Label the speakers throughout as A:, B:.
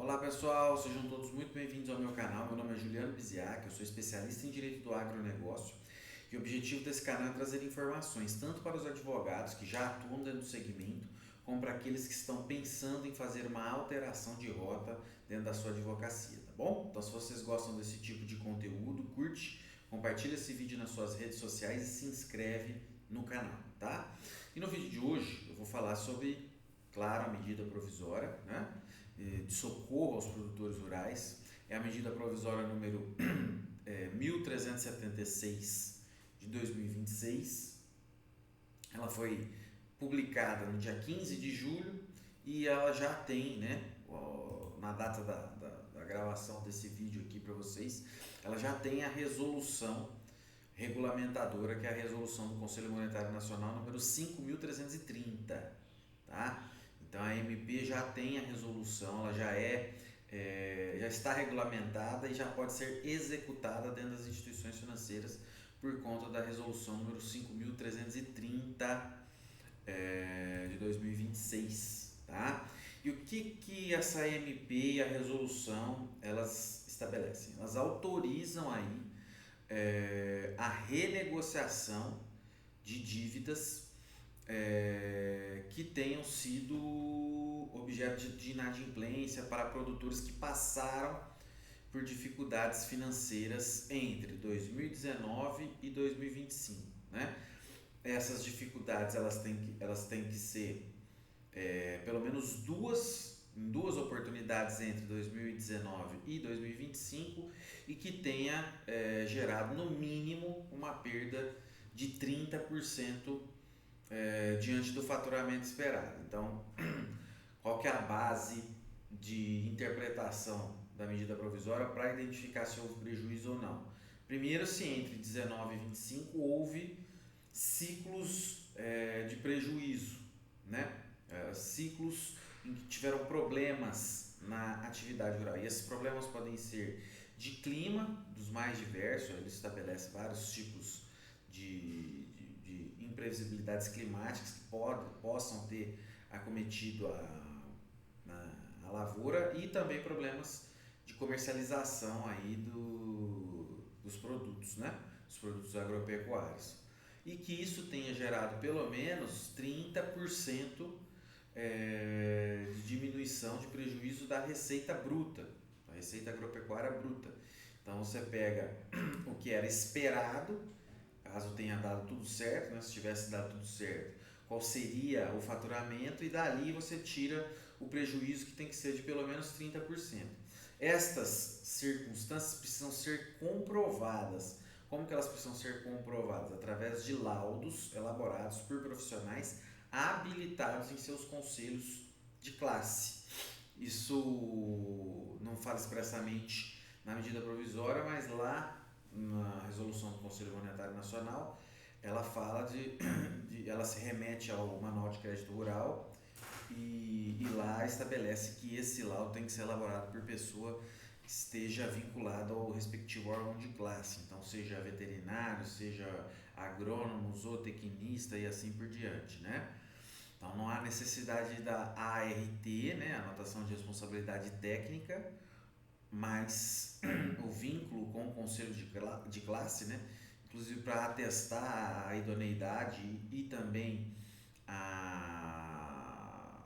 A: Olá pessoal, sejam todos muito bem-vindos ao meu canal. Meu nome é Juliano Biziac, eu sou especialista em Direito do Agronegócio e o objetivo desse canal é trazer informações tanto para os advogados que já atuam dentro do segmento, como para aqueles que estão pensando em fazer uma alteração de rota dentro da sua advocacia, tá bom? Então se vocês gostam desse tipo de conteúdo, curte, compartilha esse vídeo nas suas redes sociais e se inscreve no canal, tá? E no vídeo de hoje eu vou falar sobre, claro, a medida provisória, né, de socorro aos produtores rurais. É a medida provisória número 1376 de 2026. Ela foi publicada no dia 15 de julho e ela já tem, né, na data da gravação desse vídeo aqui para vocês, ela já tem a resolução regulamentadora, que é a resolução do Conselho Monetário Nacional número 5.330, tá? Então a MP já tem a resolução, ela já está regulamentada e já pode ser executada dentro das instituições financeiras por conta da resolução número 5.330 de 2026, tá? E o que essa MP e a resolução elas estabelecem? Elas autorizam aí a renegociação de dívidas que tenham sido objeto de inadimplência para produtores que passaram por dificuldades financeiras entre 2019 e 2025, né? Essas dificuldades elas têm que ser pelo menos em duas oportunidades entre 2019 e 2025 e que tenha gerado no mínimo uma perda de 30% diante do faturamento esperado. Então, qual que é a base de interpretação da medida provisória para identificar se houve prejuízo ou não? Primeiro, se entre 19 e 25 houve ciclos de prejuízo, né? Ciclos em que tiveram problemas na atividade rural. E esses problemas podem ser de clima, dos mais diversos, ele estabelece vários tipos de imprevisibilidades climáticas que possam ter acometido a lavoura, e também problemas de comercialização aí dos produtos, né? Os produtos agropecuários. E que isso tenha gerado pelo menos 30% de diminuição de prejuízo da receita bruta, a receita agropecuária bruta. Então você pega o que era esperado, caso tenha dado tudo certo, né? Se tivesse dado tudo certo, qual seria o faturamento, e dali você tira o prejuízo, que tem que ser de pelo menos 30%. Estas circunstâncias precisam ser comprovadas. Como que elas precisam ser comprovadas? Através de laudos elaborados por profissionais habilitados em seus conselhos de classe. Isso não fala expressamente na medida provisória, mas lá na resolução do Conselho Monetário Nacional ela fala ela se remete ao Manual de Crédito Rural e lá estabelece que esse laudo tem que ser elaborado por pessoa que esteja vinculada ao respectivo órgão de classe, então seja veterinário, seja agrônomo, zootecnista e assim por diante, né? Então não há necessidade da ART, né, anotação de responsabilidade técnica, mas o vínculo com o conselho de classe, né, inclusive para atestar a idoneidade e também a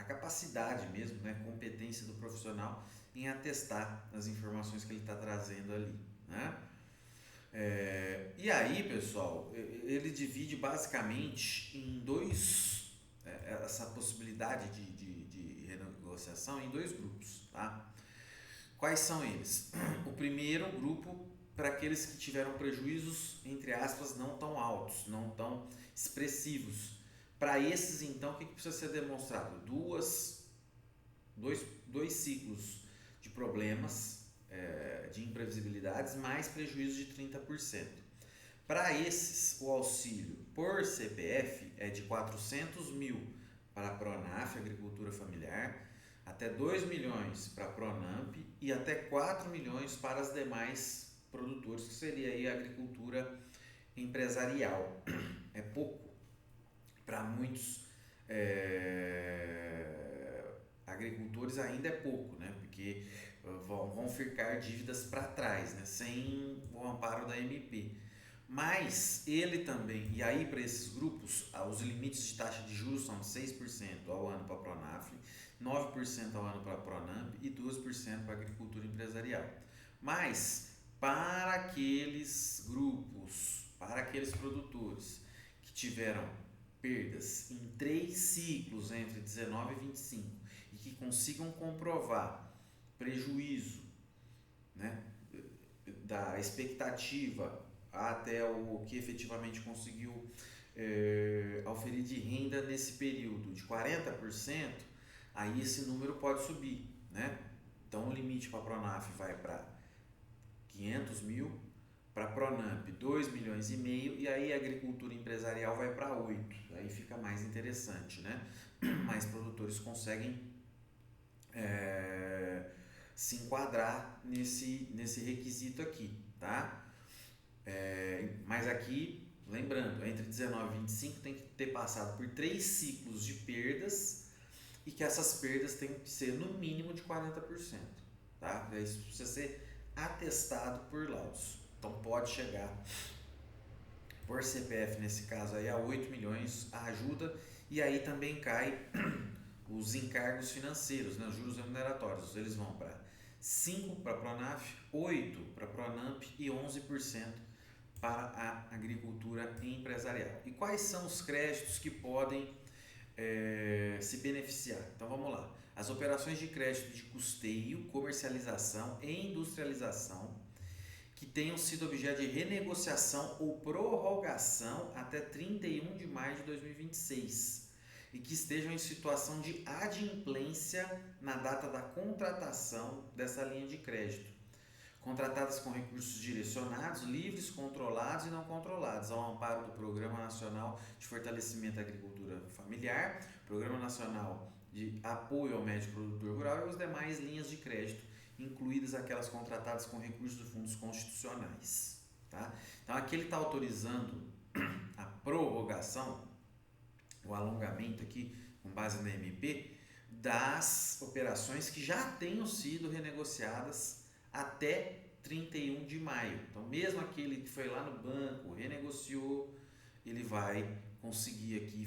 A: capacidade mesmo, né, competência do profissional em atestar as informações que ele está trazendo ali, né? E aí, pessoal, ele divide basicamente em essa possibilidade de renegociação em dois grupos, tá? Quais são eles? O primeiro grupo, para aqueles que tiveram prejuízos, entre aspas, não tão altos, não tão expressivos. Para esses, então, o que precisa ser demonstrado? Dois ciclos de problemas, de imprevisibilidades, mais prejuízo de 30%. Para esses, o auxílio por CPF é de 400 mil para a Pronaf, Agricultura Familiar, até 2 milhões para a Pronamp e até 4 milhões para as demais produtores, que seria aí a agricultura empresarial. É pouco para muitos agricultores, ainda é pouco, né? Porque vão ficar dívidas para trás, né? Sem o amparo da MP. Mas ele também, e aí para esses grupos, os limites de taxa de juros são 6% ao ano para a Pronaf, 9% ao ano para a Pronamp e 12% para a agricultura empresarial. Mas para aqueles grupos, para aqueles produtores que tiveram perdas em 3 ciclos entre 19 e 25 e que consigam comprovar prejuízo, né, da expectativa até o que efetivamente conseguiu auferir de renda nesse período de 40%, aí esse número pode subir, né? Então o limite para a Pronaf vai para 500 mil, para a Pronamp 2 milhões e meio, e aí a agricultura empresarial vai para 8, aí fica mais interessante, né? Mais produtores conseguem se enquadrar nesse requisito aqui, tá? Mas aqui, lembrando, entre 19 e 25 tem que ter passado por 3 ciclos de perdas e que essas perdas têm que ser no mínimo de 40%, tá? Isso precisa ser atestado por laudos. Então pode chegar por CPF, nesse caso aí, a 8 milhões a ajuda, e aí também cai os encargos financeiros, né? Os juros remuneratórios, eles vão para 5% para a Pronaf, 8% para a Pronamp e 11% para a agricultura empresarial. E quais são os créditos que podem se beneficiar? Então vamos lá. As operações de crédito de custeio, comercialização e industrialização que tenham sido objeto de renegociação ou prorrogação até 31 de maio de 2026 e que estejam em situação de adimplência na data da contratação dessa linha de crédito, contratadas com recursos direcionados, livres, controlados e não controlados, ao amparo do Programa Nacional de Fortalecimento da Agricultura Familiar, Programa Nacional de Apoio ao Médio Produtor Rural e as demais linhas de crédito, incluídas aquelas contratadas com recursos de fundos constitucionais. Tá? Então aqui ele está autorizando a prorrogação, o alongamento aqui, com base na MP, das operações que já tenham sido renegociadas até 31 de maio. Então, mesmo aquele que foi lá no banco, renegociou, ele vai conseguir aqui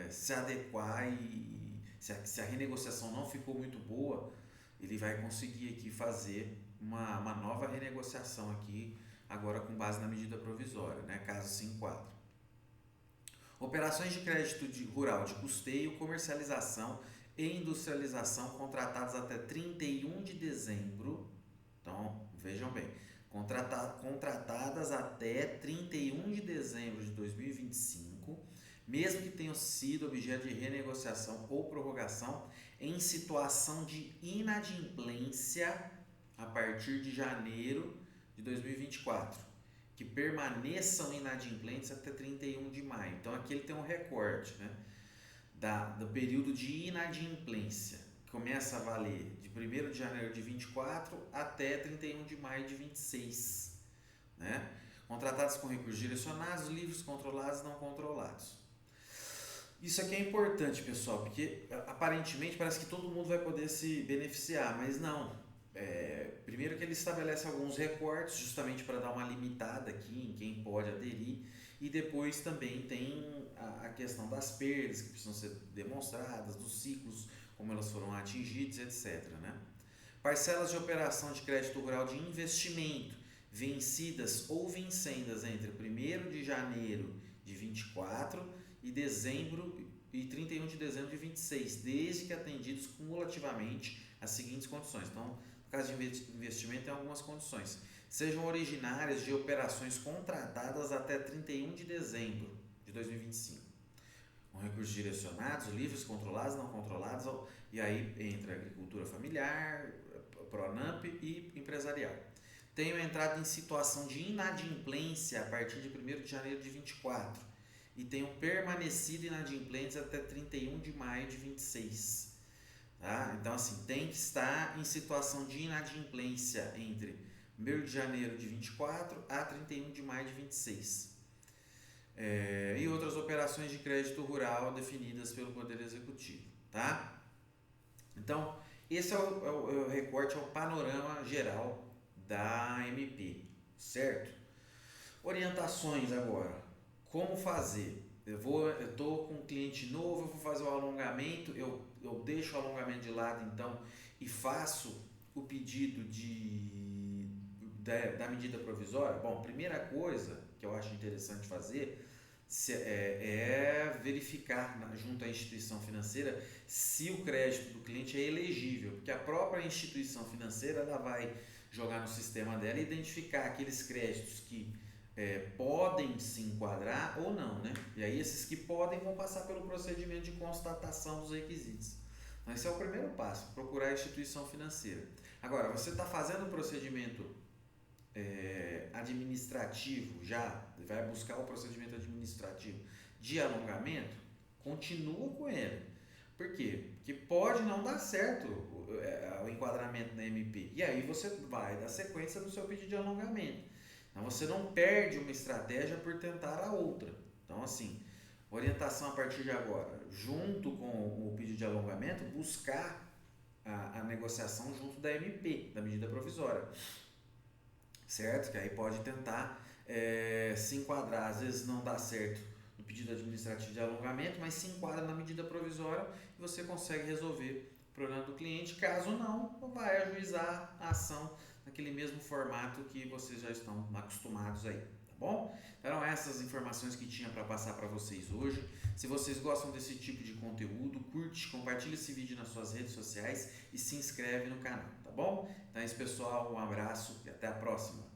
A: se adequar e se a renegociação não ficou muito boa, ele vai conseguir aqui fazer uma nova renegociação aqui, agora com base na medida provisória, né, caso se enquadre. Operações de crédito rural de custeio, comercialização e industrialização contratadas até 31 de dezembro. Então, vejam bem, contratadas até 31 de dezembro de 2025, mesmo que tenham sido objeto de renegociação ou prorrogação em situação de inadimplência a partir de janeiro de 2024, que permaneçam inadimplentes até 31 de maio. Então, aqui ele tem um recorte, né, do período de inadimplência, que começa a valer de 1º de janeiro de 24 até 31 de maio de 26, né? Contratados com recursos direcionados, livres, controlados e não controlados. Isso aqui é importante, pessoal, porque aparentemente parece que todo mundo vai poder se beneficiar, mas não. Primeiro que ele estabelece alguns recortes justamente para dar uma limitada aqui em quem pode aderir, e depois também tem a questão das perdas que precisam ser demonstradas, dos ciclos, como elas foram atingidas, etc. Né? Parcelas de operação de crédito rural de investimento vencidas ou vincendas entre 1º de janeiro de 24 e 31 de dezembro de 26, desde que atendidos cumulativamente as seguintes condições. Então, no caso de investimento, tem algumas condições. Sejam originárias de operações contratadas até 31 de dezembro de 2025, com recursos direcionados, livres, controlados, não controlados, e aí entra agricultura familiar, Pronamp e empresarial. Tenham entrado em situação de inadimplência a partir de 1º de janeiro de 24 e tenham permanecido inadimplentes até 31 de maio de 26. Tá? Então, assim, tem que estar em situação de inadimplência entre 1º de janeiro de 24 a 31 de maio de 26. E outras operações de crédito rural definidas pelo Poder Executivo. Tá? Então, Esse é o recorte, é o panorama geral da MP, certo? Orientações agora. Como fazer? Eu estou com um cliente novo, eu vou fazer o alongamento, eu deixo o alongamento de lado então e faço o pedido da medida provisória. Bom, primeira coisa que eu acho interessante fazer é verificar junto à instituição financeira se o crédito do cliente é elegível, porque a própria instituição financeira ela vai jogar no sistema dela e identificar aqueles créditos que podem se enquadrar ou não, né? E aí esses que podem vão passar pelo procedimento de constatação dos requisitos. Então esse é o primeiro passo, procurar a instituição financeira. Agora, você está fazendo o procedimento administrativo já, vai buscar o procedimento administrativo de alongamento, continua com ele. Por quê? Porque pode não dar certo o enquadramento na MP. E aí você vai dar sequência no seu pedido de alongamento. Então você não perde uma estratégia por tentar a outra. Então assim, orientação a partir de agora, junto com o pedido de alongamento, buscar a negociação junto da MP, da medida provisória. Certo? Que aí pode tentar se enquadrar. Às vezes não dá certo no pedido administrativo de alongamento, mas se enquadra na medida provisória e você consegue resolver o problema do cliente. Caso não, vai ajuizar a ação naquele mesmo formato que vocês já estão acostumados aí, tá bom? Então eram essas informações que tinha para passar para vocês hoje. Se vocês gostam desse tipo de conteúdo, curte, compartilha esse vídeo nas suas redes sociais e se inscreve no canal, tá bom? Então é isso, pessoal, um abraço e até a próxima.